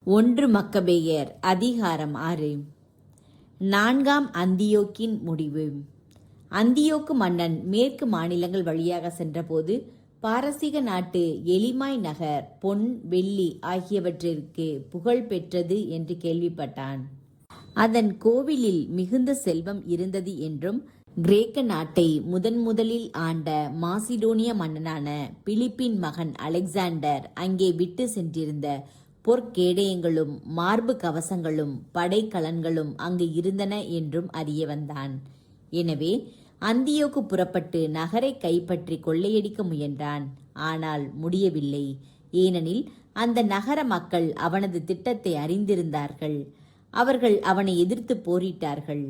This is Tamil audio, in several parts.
ஒன்று மக்கபேயர் அதிகாரம் 6. 4ஆம் அந்தியோக்கின் முடிவு. அந்தியோக்கு மன்னன் மேற்கு மாநிலங்கள் வழியாக சென்றபோது பாரசீக நாட்டு எலிமாய் நகர் பொன் வெள்ளி ஆகியவற்றிற்கு புகழ் பெற்றது என்று கேள்விப்பட்டான். அதன் கோவிலில் மிகுந்த செல்வம் இருந்தது என்றும் கிரேக்க நாட்டை முதலில் ஆண்ட மாசிடோனிய மன்னனான பிலிப்பின் மகன் அலெக்சாண்டர் அங்கே விட்டு சென்றிருந்த பொற்கேடயங்களும் மார்பு கவசங்களும் படைக்கலன்களும் அங்கு இருந்தன என்றும் அறிய வந்தான். எனவே அந்தியோக்கு புறப்பட்டு நகரை கைப்பற்றி கொள்ளையடிக்க முயன்றான். ஆனால் முடியவில்லை. ஏனெனில் அந்த நகர மக்கள் அவனது திட்டத்தை அறிந்திருந்தார்கள். அவர்கள் அவனை எதிர்த்து போரிட்டார்கள்.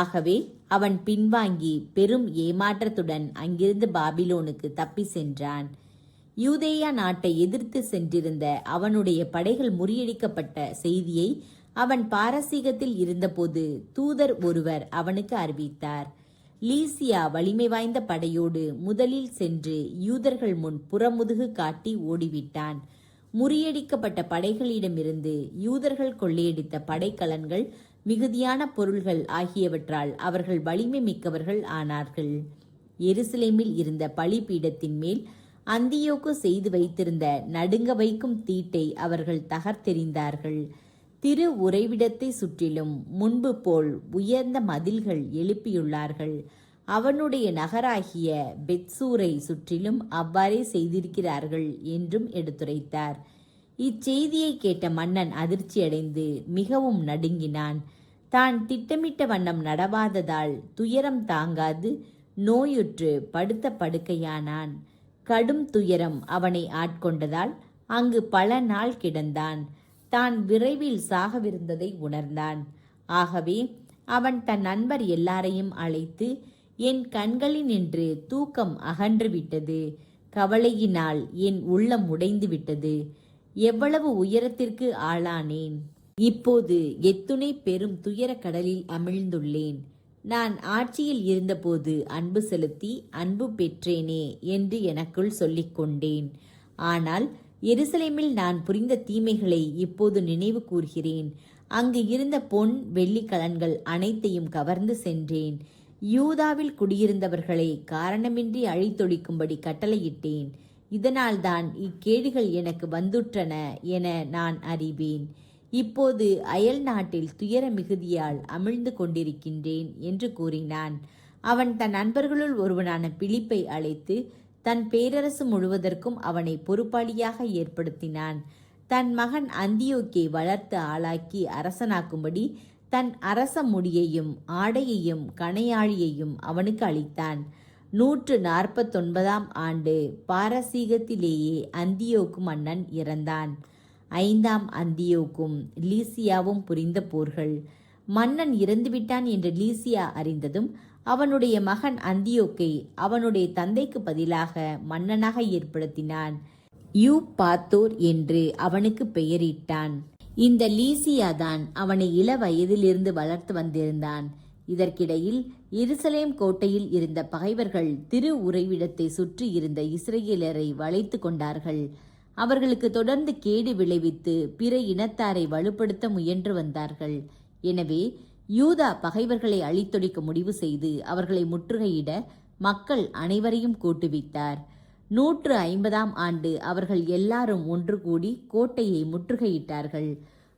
ஆகவே அவன் பின்வாங்கி பெரும் ஏமாற்றத்துடன் அங்கிருந்து பாபிலோனுக்கு தப்பி சென்றான். யூதேயா நாட்டை எதிர்த்து சென்றிருந்த அவனுடைய படைகள் முறியடிக்கப்பட்ட செய்தியை அவன் பாரசீகத்தில் இருந்தபோது தூதர் ஒருவர் அவனுக்கு அறிவித்தார். லீசியா வலிமை வாய்ந்த படையோடு முதலில் சென்று யூதர்கள் முன் புறமுதுகு காட்டி ஓடிவிட்டான். முறியடிக்கப்பட்ட படைகளிடமிருந்து யூதர்கள் கொள்ளையடித்த படைக்கலன்கள் மிகுதியான பொருள்கள் ஆகியவற்றால் அவர்கள் வலிமை மிக்கவர்கள் ஆனார்கள். எருசலேமில் இருந்த பலிபீடத்தின் மேல் அந்தியோக்கு செய்து வைத்திருந்த நடுங்க வைக்கும் தீட்டை அவர்கள் தகர்த்தெறிந்தார்கள். திரு உறைவிடத்தை சுற்றிலும் முன்பு போல் உயர்ந்த மதில்கள் எழுப்பியுள்ளார்கள். அவனுடைய நகராகிய பெத்சூரை சுற்றிலும் அவ்வாறே செய்திருக்கிறார்கள் என்றும் எடுத்துரைத்தார். இச்செய்தியை கேட்ட மன்னன் அதிர்ச்சியடைந்து மிகவும் நடுங்கினான். தான் திட்டமிட்ட வண்ணம் நடவாததால் துயரம் தாங்காது நோயுற்று படுத்த படுக்கையானான். கடும் துயரம் அவனை ஆட்கொண்டதால் அங்கு பல நாள் கிடந்தான். தான் விரைவில் சாகவிருந்ததை உணர்ந்தான். ஆகவே அவன் தன் நண்பர் எல்லாரையும் அழைத்து, என் கண்களினின்று தூக்கம் அகன்று விட்டது, கவலையினால் என் உள்ளம் உடைந்து விட்டது, எவ்வளவு உயரத்திற்கு ஆளானேன், இப்போது எத்துணை பெரும் துயர கடலில் அமிழ்ந்துள்ளேன். நான் ஆட்சியில் இருந்தபோது அன்பு செலுத்தி அன்பு பெற்றேனே என்று எனக்குள் சொல்லிக் கொண்டேன். ஆனால் எருசலேமில் நான் புரிந்த தீமைகளை இப்போது நினைவு கூர்கிறேன். அங்கு இருந்த பொன் வெள்ளிக்கலன்கள் அனைத்தையும் கவர்ந்து சென்றேன். யூதாவில் குடியிருந்தவர்களை காரணமின்றி அழித்தொழிக்கும்படி கட்டளையிட்டேன். இதனால்தான் இக்கேடுகள் எனக்கு வந்துற்றன என நான் அறிவேன். இப்போது அயல் நாட்டில் துயர மிகுதியால் அமிழ்ந்து கொண்டிருக்கின்றேன் என்று கூறினான். அவன் தன் நண்பர்களுள் ஒருவனான பிலிப்பை அழைத்து தன் பேரரசு முழுவதற்கும் அவனை பொறுப்பாளியாக ஏற்படுத்தினான். தன் மகன் அந்தியோக்கை வளர்த்து ஆளாக்கி அரசனாக்கும்படி தன் அரச முடியையும் ஆடையையும் கணையாழியையும் அவனுக்கு அளித்தான். 149ஆம் ஆண்டு பாரசீகத்திலேயே அந்தியோக்கு மன்னன் இறந்தான். 5ஆம் அந்தியோக்கும் லீசியாவும் புரிந்த போர்கள். மன்னன் இறந்துவிட்டான் என்று லீசியா அறிந்ததும் அவனுடைய மகன் அந்தியோக்கை அவனுடைய தந்தைக்கு பதிலாக மன்னனாக ஏற்படுத்தினான். யூபாத்தோர் என்று அவனுக்கு பெயரிட்டான். இந்த லீசியா தான் அவனை இள வயதிலிருந்து வளர்த்து வந்திருந்தான். இதற்கிடையில் எருசலேம் கோட்டையில் இருந்த பகைவர்கள் திரு உறைவிடத்தை சுற்றி இருந்த இஸ்ரேலரை வளைத்து கொண்டார்கள். அவர்களுக்கு தொடர்ந்து கேடு விளைவித்து பிற இனத்தாரை வலுப்படுத்த முயன்று வந்தார்கள். எனவே யூதா பகைவர்களை அழித்தொழிக்க முடிவு செய்து அவர்களை முற்றுகையிட மக்கள் அனைவரையும் கூட்டுவித்தார். 150ஆம் ஆண்டு அவர்கள் எல்லாரும் ஒன்று கூடி கோட்டையை முற்றுகையிட்டார்கள்.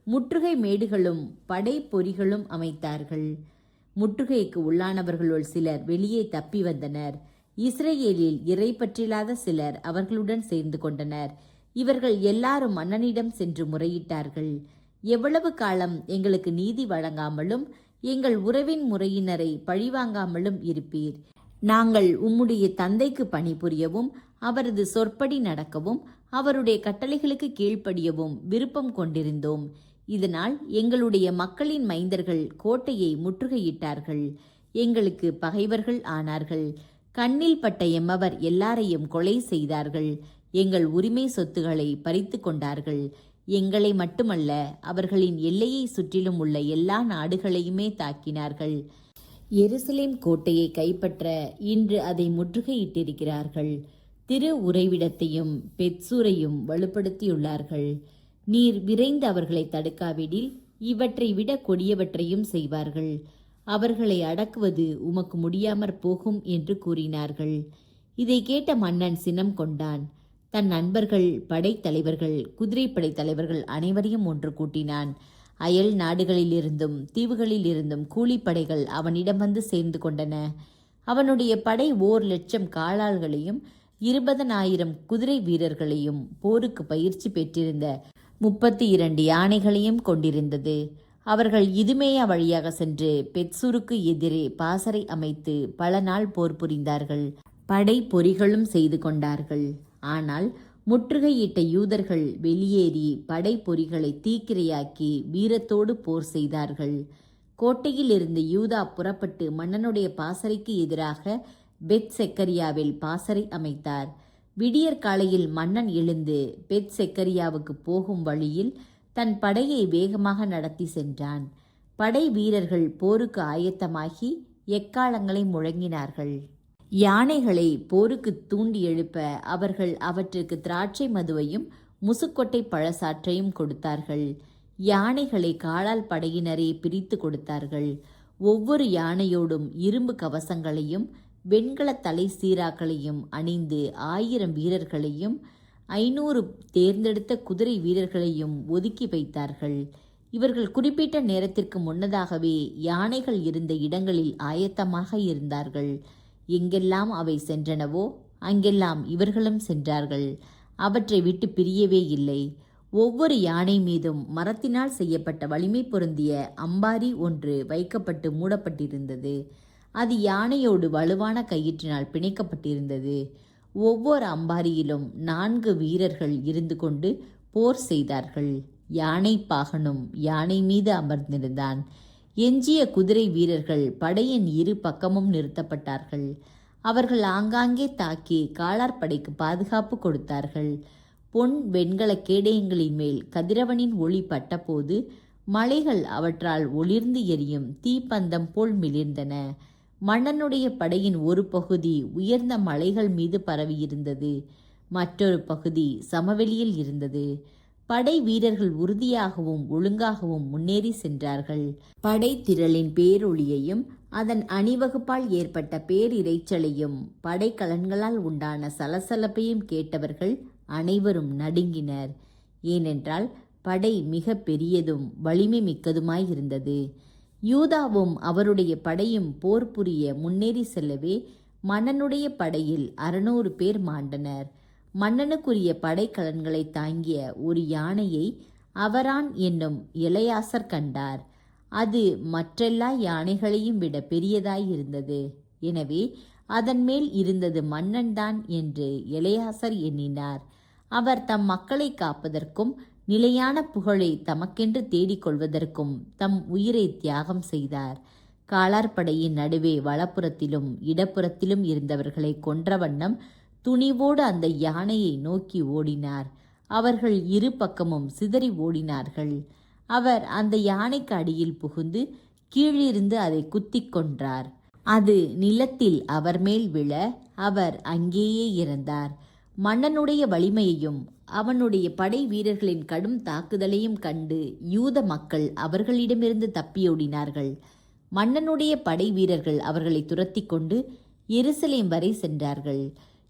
முற்றுகை மேடுகளும் படை பொறிகளும் அமைத்தார்கள். முற்றுகைக்கு உள்ளானவர்களுள் சிலர் வெளியே தப்பி வந்தனர். இஸ்ரேலில் இறை பற்றில்லாத சிலர் அவர்களுடன் சேர்ந்து கொண்டனர். இவர்கள் எல்லாரும் மன்னனிடம் சென்று முறையிட்டார்கள். எவ்வளவு காலம் எங்களுக்கு நீதி வழங்காமலும் எங்கள் உறவின் முறையினரை பழிவாங்காமலும் இருப்பீர்? நாங்கள் உம்முடைய தந்தைக்கு பணிபுரியவும் அவரது சொற்படி நடக்கவும் அவருடைய கட்டளைகளுக்கு கீழ்ப்படியவும் விருப்பம் கொண்டிருந்தோம். இதனால் எங்களுடைய மக்களின் மைந்தர்கள் கோட்டையை முற்றுகையிட்டார்கள். எங்களுக்கு பகைவர்கள் ஆனார்கள். கண்ணில் பட்ட எம்மவர் எல்லாரையும் கொலை செய்தார்கள். எங்கள் உரிமை சொத்துக்களை பறித்து கொண்டார்கள். எங்களை மட்டுமல்ல, அவர்களின் எல்லையை சுற்றிலும் உள்ள எல்லா நாடுகளையுமே தாக்கினார்கள். எருசலேம் கோட்டையை கைப்பற்ற இன்று அதை முற்றுகையிட்டிருக்கிறார்கள். திரு உறைவிடத்தையும் பெத்சூரையும் வலுப்படுத்தியுள்ளார்கள். நீர் விரைந்து அவர்களை தடுக்காவிடில் இவற்றை விட கொடியவற்றையும் செய்வார்கள். அவர்களை அடக்குவது உமக்கு முடியாமற் போகும் என்று கூறினார்கள். இதை கேட்ட மன்னன் சினம் கொண்டான். தன் நண்பர்கள், படைத்தலைவர்கள், குதிரைப்படை தலைவர்கள் அனைவரையும் ஒன்று கூட்டினான். அயல் நாடுகளிலிருந்தும் தீவுகளிலிருந்தும் கூலிப்படைகள் அவனிடம் வந்து சேர்ந்து கொண்டன. அவனுடைய படை 1,00,000 காலாள்களையும் 20,000 குதிரை வீரர்களையும் போருக்கு பயிற்சி பெற்றிருந்த 32 யானைகளையும் கொண்டிருந்தது. அவர்கள் இதுமேயா வழியாக சென்று பெத்சூருக்கு எதிரே பாசறை அமைத்து பல நாள் போர் புரிந்தார்கள். படை பொறிகளும் செய்து கொண்டார்கள். ஆனால் முற்றுகையிட்ட யூதர்கள் வெளியேறி படை பொறிகளை தீக்கிரையாக்கி வீரத்தோடு போர் செய்தார்கள். கோட்டையில் இருந்து யூதா புறப்பட்டு மன்னனுடைய பாசறைக்கு எதிராக பெத் செக்கரியாவில் பாசறை அமைத்தார். விடியற் காலையில் மன்னன் எழுந்து பெத் செக்கரியாவுக்கு போகும் வழியில் தன் படையை வேகமாக நடத்தி சென்றான். படை வீரர்கள் போருக்கு ஆயத்தமாகி எக்காளங்களை முழங்கினார்கள். யானைகளை போருக்கு தூண்டி எழுப்ப அவர்கள் அவற்றுக்கு திராட்சை மதுவையும் முசுக்கொட்டை பழசாற்றையும் கொடுத்தார்கள். யானைகளை காலால் படையினரே பிரித்து கொடுத்தார்கள். ஒவ்வொரு யானையோடும் இரும்பு கவசங்களையும் வெண்கல தலை சீராக்களையும் அணிந்து 1000 வீரர்களையும் 500 தேர்ந்தெடுத்த குதிரை வீரர்களையும் ஒதுக்கி வைத்தார்கள். இவர்கள் குறிப்பிட்ட நேரத்திற்கு முன்னதாகவே யானைகள் இருந்த இடங்களில் ஆயத்தமாக இருந்தார்கள். எங்கெல்லாம் அவை சென்றனவோ அங்கெல்லாம் இவர்களும் சென்றார்கள். அவற்றை விட்டு பிரியவே இல்லை. ஒவ்வொரு யானை மீதும் மரத்தினால் செய்யப்பட்ட வலிமை பொருந்திய அம்பாரி ஒன்று வைக்கப்பட்டு மூடப்பட்டிருந்தது. அது யானையோடு வலுவான கயிற்றினால் பிணைக்கப்பட்டிருந்தது. ஒவ்வொரு அம்பாரியிலும் 4 வீரர்கள் இருந்து கொண்டு போர் செய்தார்கள். யானை பாகனும் யானை மீது அமர்ந்திருந்தான். எஞ்சிய குதிரை வீரர்கள் படையின் இரு பக்கமும் நிறுத்தப்பட்டார்கள். அவர்கள் ஆங்காங்கே தாக்கி காலாட்படைக்கு பாதுகாப்பு கொடுத்தார்கள். பொன் வெண்கல கேடயங்களின் மேல் கதிரவனின் ஒளி பட்டபோது மலைகள் அவற்றால் ஒளிர்ந்து எரியும் தீப்பந்தம் போல் மிளிர்ந்தன. மன்னனுடைய படையின் ஒரு பகுதி உயர்ந்த மலைகள் மீது பரவியிருந்தது. மற்றொரு பகுதி சமவெளியில் இருந்தது. படை வீரர்கள் உறுதியாகவும் ஒழுங்காகவும் முன்னேறி சென்றார்கள். படை திரளின் பேரொளியையும் அதன் அணிவகுப்பால் ஏற்பட்ட பேரிரைச்சலையும் படைக்கலன்களால் உண்டான சலசலப்பையும் கேட்டவர்கள் அனைவரும் நடுங்கினர். ஏனென்றால் படை மிக பெரியதும் வலிமை மிக்கதுமாயிருந்தது. யூதாவும் அவருடைய படையும் போர் புரிய முன்னேறி செல்லவே மன்னனுடைய படையில் 600 பேர் மாண்டனர். மன்னனுக்குரிய படைக்கலன்களை தாங்கிய ஒரு யானையை அவரான் என்னும் எலையாசர் கண்டார். அது மற்றெல்லா யானைகளையும் விட பெரியதாயிருந்தது. எனவே அதன் மேல் இருந்தது மன்னன்தான் என்று எலையாசர் எண்ணினார். அவர் தம் மக்களை காப்பதற்கும் நிலையான புகழை தமக்கென்று தேடிக்கொள்வதற்கும் தம் உயிரை தியாகம் செய்தார். காலார்படையின் நடுவே வலப்புறத்திலும் இடப்புறத்திலும் இருந்தவர்களை கொன்ற வண்ணம் துணிவோடு அந்த யானையை நோக்கி ஓடினார். அவர்கள் இரு பக்கமும் சிதறி ஓடினார்கள். அவர் அந்த யானைக்கு அடியில் புகுந்து கீழிருந்து அதை குத்திக் கொன்றார். அது நிலத்தில் அவர் மேல் விழ அவர் அங்கேயே இறந்தார். மன்னனுடைய வலிமையையும் அவனுடைய படை வீரர்களின் கடும் தாக்குதலையும் கண்டு யூத மக்கள் அவர்களிடமிருந்து தப்பியோடினார்கள். மன்னனுடைய படை வீரர்கள் அவர்களை துரத்தி கொண்டு எருசலேம் வரை சென்றார்கள்.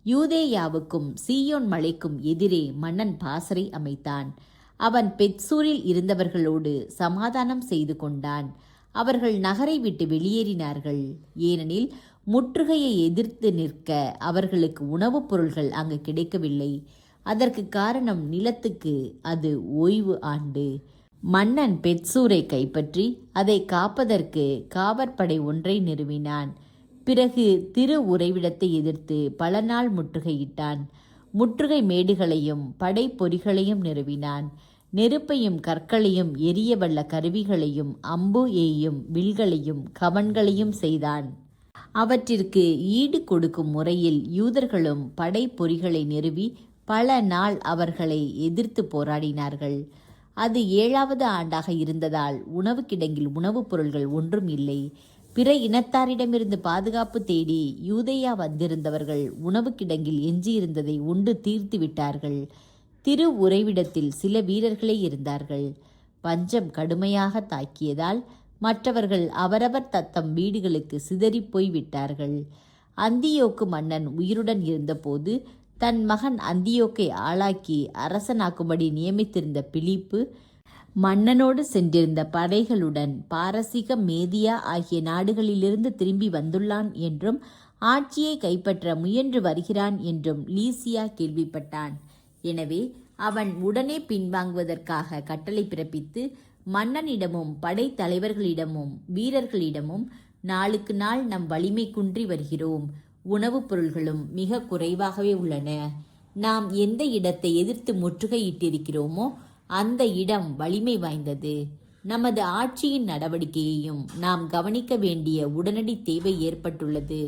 யூதேயாவுக்கும் சீயோன் மலைக்கும் எதிரே மன்னன் பாசறை அமைத்தான். அவன் பெத்சூரில் இருந்தவர்களோடு சமாதானம் செய்து கொண்டான். அவர்கள் நகரை விட்டு வெளியேறினார்கள். ஏனெனில் முற்றுகையை எதிர்த்து நிற்க அவர்களுக்கு உணவுப் பொருள்கள் அங்கு கிடைக்கவில்லை. அதற்கு காரணம் நிலத்துக்கு அது ஓய்வு ஆண்டு. மன்னன் பெத்சூரை கைப்பற்றி அதை காப்பதற்கு காவற்படை ஒன்றை நிறுவினான். பிறகு திரு உறைவிடத்தை எதிர்த்து பல நாள் முற்றுகையிட்டான். முற்றுகை மேடுகளையும் படை பொறிகளையும் நிறுவினான். நெருப்பையும் கற்களையும் எரிய வல்ல கருவிகளையும் அம்பு ஏயும் வில்களையும் கவன்களையும் செய்தான். அவற்றிற்கு ஈடு கொடுக்கும் முறையில் யூதர்களும் படை பொறிகளை நிறுவி பல நாள் அவர்களை எதிர்த்து போராடினார்கள். அது 7வது ஆண்டாக இருந்ததால் உணவு கிடங்கில் உணவுப் பொருள்கள் ஒன்றும் இல்லை. பிற இனத்தாரிடமிருந்து பாதுகாப்பு தேடி யூதேயா வந்திருந்தவர்கள் உணவு கிடங்கில் எஞ்சியிருந்ததை உண்டு தீர்த்து விட்டார்கள். திரு உறைவிடத்தில் சில வீரர்களே இருந்தார்கள். பஞ்சம் கடுமையாக தாக்கியதால் மற்றவர்கள் அவரவர் தத்தம் வீடுகளுக்கு சிதறிப்போய் விட்டார்கள். அந்தியோக்கு மன்னன் உயிருடன் இருந்தபோது தன் மகன் அந்தியோக்கை ஆளாக்கி அரசனாக்கும்படி நியமித்திருந்த பிலிப்பு மன்னனோடு சென்றிருந்த படைகளுடன் பாரசீக, மேதியா ஆகிய நாடுகளிலிருந்து திரும்பி வந்துள்ளான் என்றும் ஆட்சியை கைப்பற்ற முயன்று வருகிறான் என்றும் லீசியா கேள்விப்பட்டான். எனவே அவன் உடனே பின்வாங்குவதற்காக கட்டளை பிறப்பித்து மன்னனிடமும் படை தலைவர்களிடமும் வீரர்களிடமும், நாளுக்கு நாள் நம் வலிமை குன்றி வருகிறோம், உணவுப் பொருள்களும் மிக குறைவாகவே உள்ளன. நாம் எந்த இடத்தை எதிர்த்து முற்றுகையிட்டிருக்கிறோமோ அந்த இடம் வலிமை வாய்ந்தது. நமது ஆட்சியின் நடவடிக்கையையும் நாம் கவனிக்க வேண்டிய உடனடி தேவை ஏற்பட்டுள்ளது.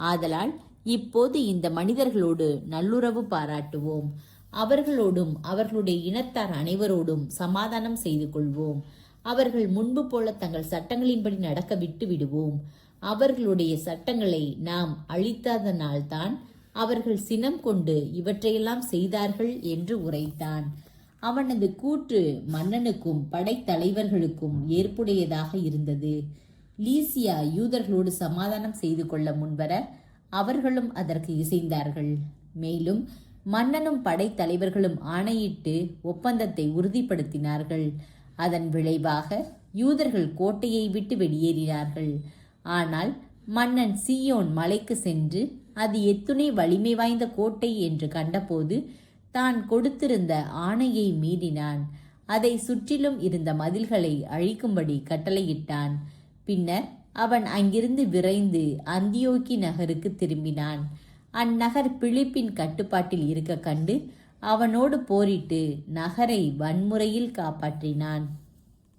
ஆதலால் இப்போது இந்த மனிதர்களோடு நல்லுறவு பாராட்டுவோம். அவர்களோடும் அவர்களுடைய இனத்தார் அனைவரோடும் சமாதானம் செய்து கொள்வோம். அவர்கள் முன்பு போல தங்கள் சட்டங்களின்படி நடக்க விட்டு விடுவோம். அவர்களுடைய சட்டங்களை நாம் அழித்ததனால்தான் அவர்கள் சினம் கொண்டு இவற்றையெல்லாம் செய்தார்கள் என்று உரைத்தான். அவனது கூற்று மன்னனுக்கும் படைத்தலைவர்களுக்கும் ஏற்புடையதாக இருந்தது. லீசியா யூதர்களோடு சமாதானம் செய்து கொள்ள முன்வர அவர்களும் அதற்கு இசைந்தார்கள். மேலும் மன்னனும் படைத்தலைவர்களும் ஆணையிட்டு ஒப்பந்தத்தை உறுதிப்படுத்தினார்கள். அதன் விளைவாக யூதர்கள் கோட்டையை விட்டு வெளியேறினார்கள். ஆனால் மன்னன் சீயோன் மலைக்கு சென்று அது எத்துணை வலிமை வாய்ந்த கோட்டை என்று கண்டபோது தான் கொடுத்திருந்த ஆணையை மீறினான். அதை சுற்றிலும் இருந்த மதில்களை அழிக்கும்படி கட்டளையிட்டான். பின்னர் அவன் அங்கிருந்து விரைந்து அந்தியோக்கி நகருக்கு திரும்பினான். அந்நகர் பிலிப்பின் கட்டுப்பாட்டில் இருக்க கண்டு அவனோடு போரிட்டு நகரை வன்முறையில் காப்பாற்றினான்.